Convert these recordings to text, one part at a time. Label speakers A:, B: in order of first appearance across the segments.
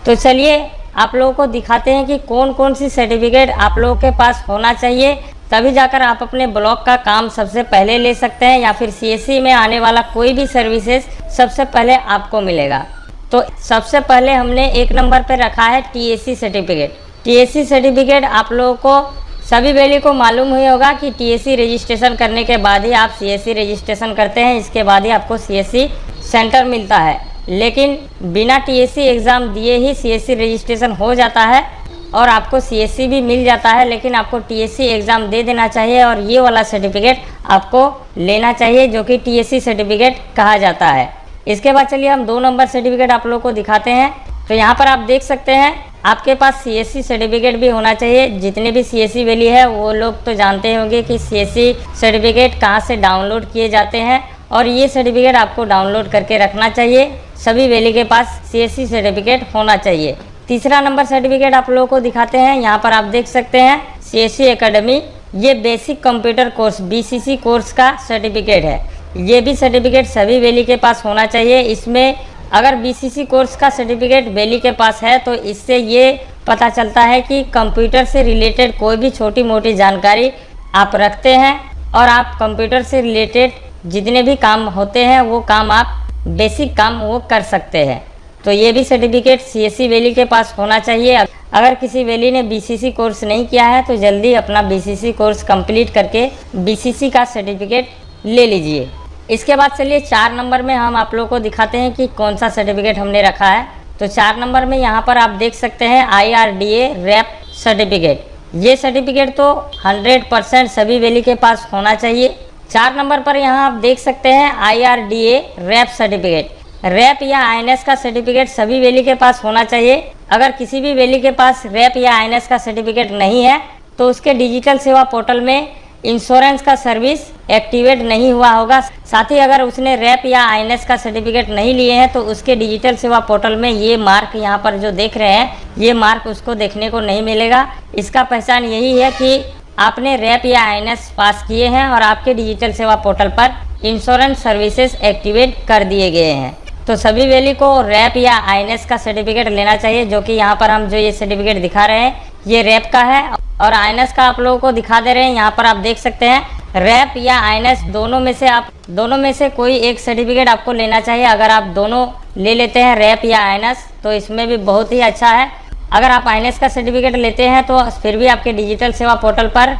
A: तो चलिए आप लोगों को दिखाते हैं कि कौन कौन सी सर्टिफिकेट आप लोगों के पास होना चाहिए, तभी जाकर आप अपने ब्लॉक का काम सबसे पहले ले सकते हैं या फिर सीएससी में आने वाला कोई भी सर्विसेज सबसे पहले आपको मिलेगा। तो सबसे पहले हमने 1 नंबर पर रखा है टीएससी सर्टिफिकेट। टीएससी सर्टिफिकेट आप लोगों को सभी वैली को मालूम ही होगा कि टीएससी रजिस्ट्रेशन करने के बाद ही आप सीएससी रजिस्ट्रेशन करते हैं, इसके बाद ही आपको सीएससी सेंटर मिलता है। लेकिन बिना टीएससी एग्ज़ाम दिए ही सीएससी रजिस्ट्रेशन हो जाता है और आपको सीएससी भी मिल जाता है, लेकिन आपको टीएससी एग्ज़ाम दे देना चाहिए और ये वाला सर्टिफिकेट आपको लेना चाहिए जो कि टीएससी सर्टिफिकेट कहा जाता है। इसके बाद चलिए हम 2 नंबर सर्टिफिकेट आप लोगों को दिखाते हैं। तो यहाँ पर आप देख सकते हैं आपके पास सीएससी सर्टिफिकेट भी होना चाहिए। जितने भी सीएससी वैली है वो लोग तो जानते होंगे कि सीएससी सर्टिफिकेट कहाँ से डाउनलोड किए जाते हैं और ये सर्टिफिकेट आपको डाउनलोड करके रखना चाहिए। सभी वैली के पास सीएससी सर्टिफिकेट होना चाहिए। तीसरा नंबर सर्टिफिकेट आप लोगों को दिखाते हैं। यहाँ पर आप देख सकते हैं सीएससी एकेडमी, ये basic computer course BCC course का सर्टिफिकेट है। ये भी सर्टिफिकेट सभी वैली के पास होना चाहिए। इसमें अगर बीसीसी कोर्स का सर्टिफिकेट वैली के पास है तो इससे ये पता चलता है कि कंप्यूटर से रिलेटेड कोई भी छोटी मोटी जानकारी आप रखते हैं और आप कंप्यूटर से रिलेटेड जितने भी काम होते हैं वो काम आप बेसिक काम वो कर सकते हैं। तो ये भी सर्टिफिकेट सीएससी वैली के पास होना चाहिए। अगर किसी वैली ने बीसीसी कोर्स नहीं किया है तो जल्दी अपना बीसीसी कोर्स कंप्लीट करके बीसीसी का सर्टिफिकेट ले लीजिए। इसके बाद चलिए 4 नंबर में हम आप लोगों को दिखाते हैं कि कौन सा सर्टिफिकेट हमने रखा है। तो 4 नंबर में यहाँ पर आप देख सकते हैं IRDA रैप सर्टिफिकेट। ये सर्टिफिकेट तो 100% सभी वैली के पास होना चाहिए। 4 नंबर पर यहाँ आप देख सकते हैं IRDA रैप सर्टिफिकेट। रैप या INS का सर्टिफिकेट सभी वैली के पास होना चाहिए। अगर किसी भी वैली के पास रैप या INS का सर्टिफिकेट नहीं है तो उसके डिजिटल सेवा पोर्टल में इंश्योरेंस का सर्विस एक्टिवेट नहीं हुआ होगा। साथ ही अगर उसने रैप या INS का सर्टिफिकेट नहीं लिए हैं तो उसके डिजिटल सेवा पोर्टल में ये मार्क यहाँ पर जो देख रहे हैं ये मार्क उसको देखने को नहीं मिलेगा। इसका पहचान यही है कि आपने रैप या INS पास किए हैं और आपके डिजिटल सेवा पोर्टल पर इंश्योरेंस सर्विसेज एक्टिवेट कर दिए गए हैं। तो सभी वैली को रैप या INS का सर्टिफिकेट लेना चाहिए, जो कि यहाँ पर हम जो ये सर्टिफिकेट दिखा रहे हैं ये रैप का है और INS का आप लोगों को दिखा दे रहे हैं। यहाँ पर आप देख सकते हैं रैप या INS दोनों में से कोई एक सर्टिफिकेट आपको लेना चाहिए। अगर आप दोनों ले लेते हैं रैप या INS तो इसमें भी बहुत ही अच्छा है। अगर आप INS का सर्टिफिकेट लेते हैं तो फिर भी आपके डिजिटल सेवा पोर्टल पर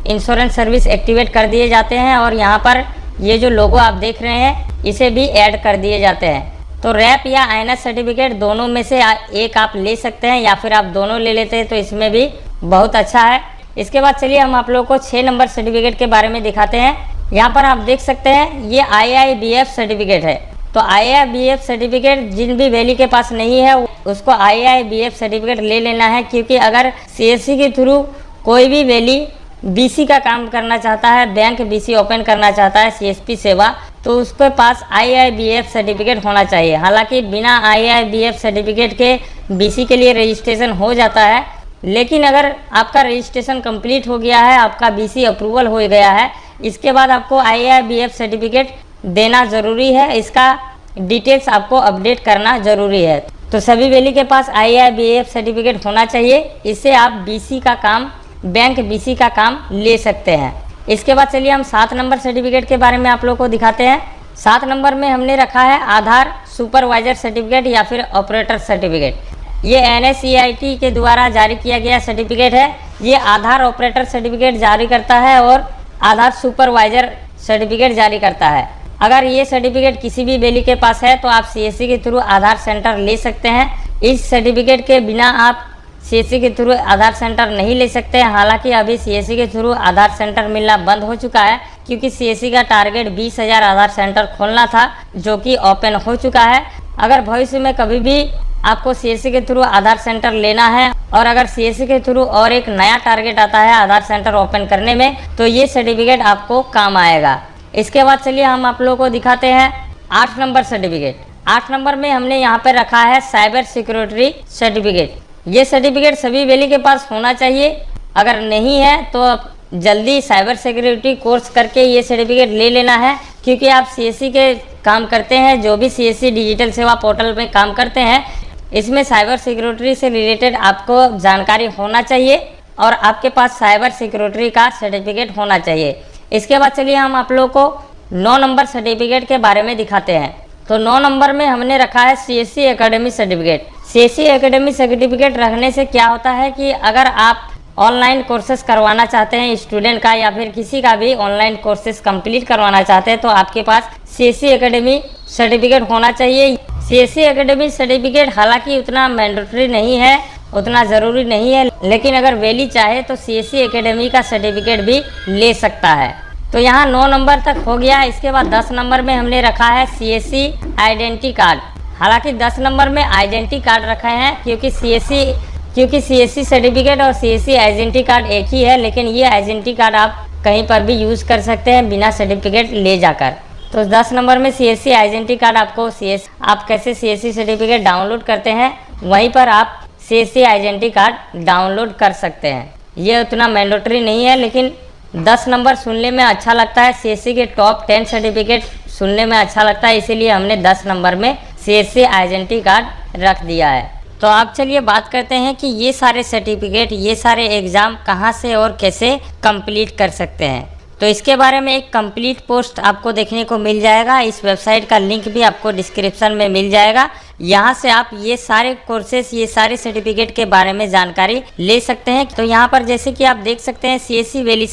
A: इंश्योरेंस सर्विस एक्टिवेट कर दिए जाते हैं और यहाँ पर ये जो लोगो आप देख रहे हैं इसे भी ऐड कर दिए जाते हैं। तो रैप या INS सर्टिफिकेट दोनों में से एक आप ले सकते हैं या फिर आप दोनों ले लेते हैं तो इसमें भी बहुत अच्छा है। इसके बाद चलिए हम आप लोगों को 6 नंबर सर्टिफिकेट के बारे में दिखाते हैं। यहाँ पर आप देख सकते हैं ये IIBF सर्टिफिकेट है। तो IIBF सर्टिफिकेट जिन भी वैली के पास नहीं है उसको IIBF सर्टिफिकेट ले लेना है, क्योंकि अगर CSC के थ्रू कोई भी वैली BC का काम करना चाहता है, बैंक BC ओपन करना चाहता है CSP सेवा, तो उसके पास IIBF सर्टिफिकेट होना चाहिए। हालांकि बिना IIBF सर्टिफिकेट के BC के लिए रजिस्ट्रेशन हो जाता है, लेकिन अगर आपका रजिस्ट्रेशन कंप्लीट हो गया है, आपका BC अप्रूवल हो गया है, इसके बाद आपको IIBF सर्टिफिकेट देना ज़रूरी है। इसका डिटेल्स आपको अपडेट करना ज़रूरी है। तो सभी वैली के पास IIBF सर्टिफिकेट होना चाहिए। इससे आप BC का काम, बैंक BC का काम ले सकते हैं। इसके बाद चलिए हम 7 नंबर सर्टिफिकेट के बारे में आप लोगों को दिखाते हैं। 7 नंबर में हमने रखा है आधार सुपरवाइजर सर्टिफिकेट या फिर ऑपरेटर सर्टिफिकेट। ये NSEIT के द्वारा जारी किया गया सर्टिफिकेट है। ये आधार ऑपरेटर सर्टिफिकेट जारी करता है और आधार सुपरवाइजर सर्टिफिकेट जारी करता है। अगर ये सर्टिफिकेट किसी भी वैली के पास है तो आप CSC के थ्रू आधार सेंटर ले सकते हैं। इस सर्टिफिकेट के बिना आप CSC के थ्रू आधार सेंटर नहीं ले सकते हैं। हालांकि अभी CSC के थ्रू आधार सेंटर मिलना बंद हो चुका है, क्योंकि CSC का टारगेट 20,000 आधार सेंटर खोलना था, जो कि ओपन हो चुका है। अगर भविष्य में कभी भी आपको CSC के थ्रू आधार सेंटर लेना है और अगर CSC के थ्रू और एक नया टारगेट आता है आधार सेंटर ओपन करने में, तो ये सर्टिफिकेट आपको काम आएगा। इसके बाद चलिए हम आप लोगों को दिखाते हैं 8 नंबर सर्टिफिकेट। 8 नंबर में हमने यहाँ पर रखा है साइबर सिक्योरिटी सर्टिफिकेट। ये सर्टिफिकेट सभी वैली के पास होना चाहिए। अगर नहीं है तो जल्दी साइबर सिक्योरिटी कोर्स करके ये सर्टिफिकेट ले लेना है, क्योंकि आप CSC के काम करते हैं। जो भी CSC डिजिटल सेवा पोर्टल में काम करते हैं, इसमें साइबर सिक्योरिटी से रिलेटेड आपको जानकारी होना चाहिए और आपके पास साइबर सिक्योरिटी का सर्टिफिकेट होना चाहिए। इसके बाद चलिए हम आप लोगों को 9 नंबर सर्टिफिकेट के बारे में दिखाते हैं। तो 9 नंबर में हमने रखा है CSC academy certificate. CSC academy certificate रखने से क्या होता है कि अगर आप ऑनलाइन कोर्सेज करवाना चाहते हैं स्टूडेंट का या फिर किसी का भी ऑनलाइन कोर्सेज कंप्लीट करवाना चाहते हैं तो आपके पास CSC एकेडमी सर्टिफिकेट होना चाहिए। CSC एकेडमी सर्टिफिकेट हालांकि उतना मैंडेटरी नहीं है, उतना ज़रूरी नहीं है, लेकिन अगर वैली चाहे तो CSC एकेडमी का सर्टिफिकेट भी ले सकता है। तो यहाँ 9 नंबर तक हो गया। इसके बाद 10 नंबर में हमने रखा है CSC आइडेंटिटी कार्ड। हालांकि 10 नंबर में आइडेंटिटी कार्ड रखे हैं क्योंकि CSC सर्टिफिकेट और CSC आइडेंटिटी कार्ड एक ही है, लेकिन ये आइडेंटिटी कार्ड आप कहीं पर भी यूज़ कर सकते हैं बिना सर्टिफिकेट ले जाकर। तो 10 नंबर में CSC आइडेंटिटी कार्ड आपको आप कैसे CSC सर्टिफिकेट डाउनलोड करते हैं वहीं पर आप CSC आइडेंटिटी कार्ड डाउनलोड कर सकते हैं। ये उतना मैंडेटरी नहीं है, लेकिन 10 नंबर सुनने में अच्छा लगता है, CSC के टॉप 10 सर्टिफिकेट सुनने में अच्छा लगता है, इसीलिए हमने 10 नंबर में CSC आइडेंटिटी कार्ड रख दिया है। तो आप चलिए बात करते हैं कि ये सारे सर्टिफिकेट, ये सारे एग्ज़ाम कहाँ से और कैसे कंप्लीट कर सकते हैं। तो इसके बारे में एक कंप्लीट पोस्ट आपको देखने को मिल जाएगा। इस वेबसाइट का लिंक भी आपको डिस्क्रिप्शन में मिल जाएगा। यहाँ से आप ये सारे कोर्सेस, ये सारे सर्टिफिकेट के बारे में जानकारी ले सकते हैं। तो यहाँ पर जैसे कि आप देख सकते हैं CSC valley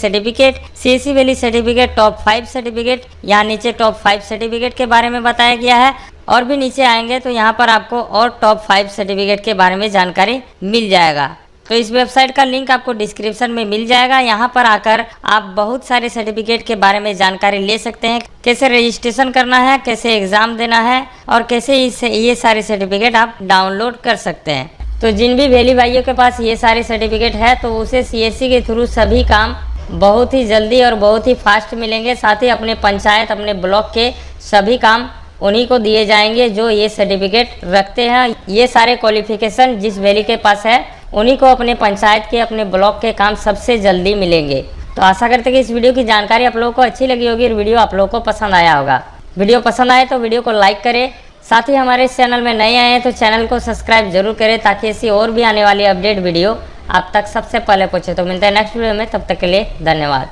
A: certificate top 5 certificate, यहाँ नीचे टॉप 5 सर्टिफिकेट के बारे में बताया गया है। और भी नीचे आएंगे तो यहाँ पर आपको और टॉप 5 सर्टिफिकेट के बारे में जानकारी मिल जाएगा। तो इस वेबसाइट का लिंक आपको डिस्क्रिप्शन में मिल जाएगा। यहाँ पर आकर आप बहुत सारे सर्टिफिकेट के बारे में जानकारी ले सकते हैं, कैसे रजिस्ट्रेशन करना है, कैसे एग्ज़ाम देना है और कैसे ये सारे सर्टिफिकेट आप डाउनलोड कर सकते हैं। तो जिन भी वैली भाइयों के पास ये सारे सर्टिफिकेट है तो उसे CSC के थ्रू सभी काम बहुत ही जल्दी और बहुत ही फास्ट मिलेंगे। साथ ही अपने पंचायत, अपने ब्लॉक के सभी काम उन्हीं को दिए जाएंगे जो ये सर्टिफिकेट रखते हैं। ये सारे क्वालिफिकेशन जिस वैली के पास है उन्हीं को अपने पंचायत के, अपने ब्लॉक के काम सबसे जल्दी मिलेंगे। तो आशा करते हैं कि इस वीडियो की जानकारी आप लोगों को अच्छी लगी होगी और वीडियो आप लोगों को पसंद आया होगा। वीडियो पसंद आए तो वीडियो को लाइक करें। साथ ही हमारे इस चैनल में नए आए हैं तो चैनल को सब्सक्राइब जरूर करें ताकि ऐसी और भी आने वाली अपडेट वीडियो आप तक सबसे पहले पहुँचे। तो मिलते हैं नेक्स्ट वीडियो में, तब तक के लिए धन्यवाद।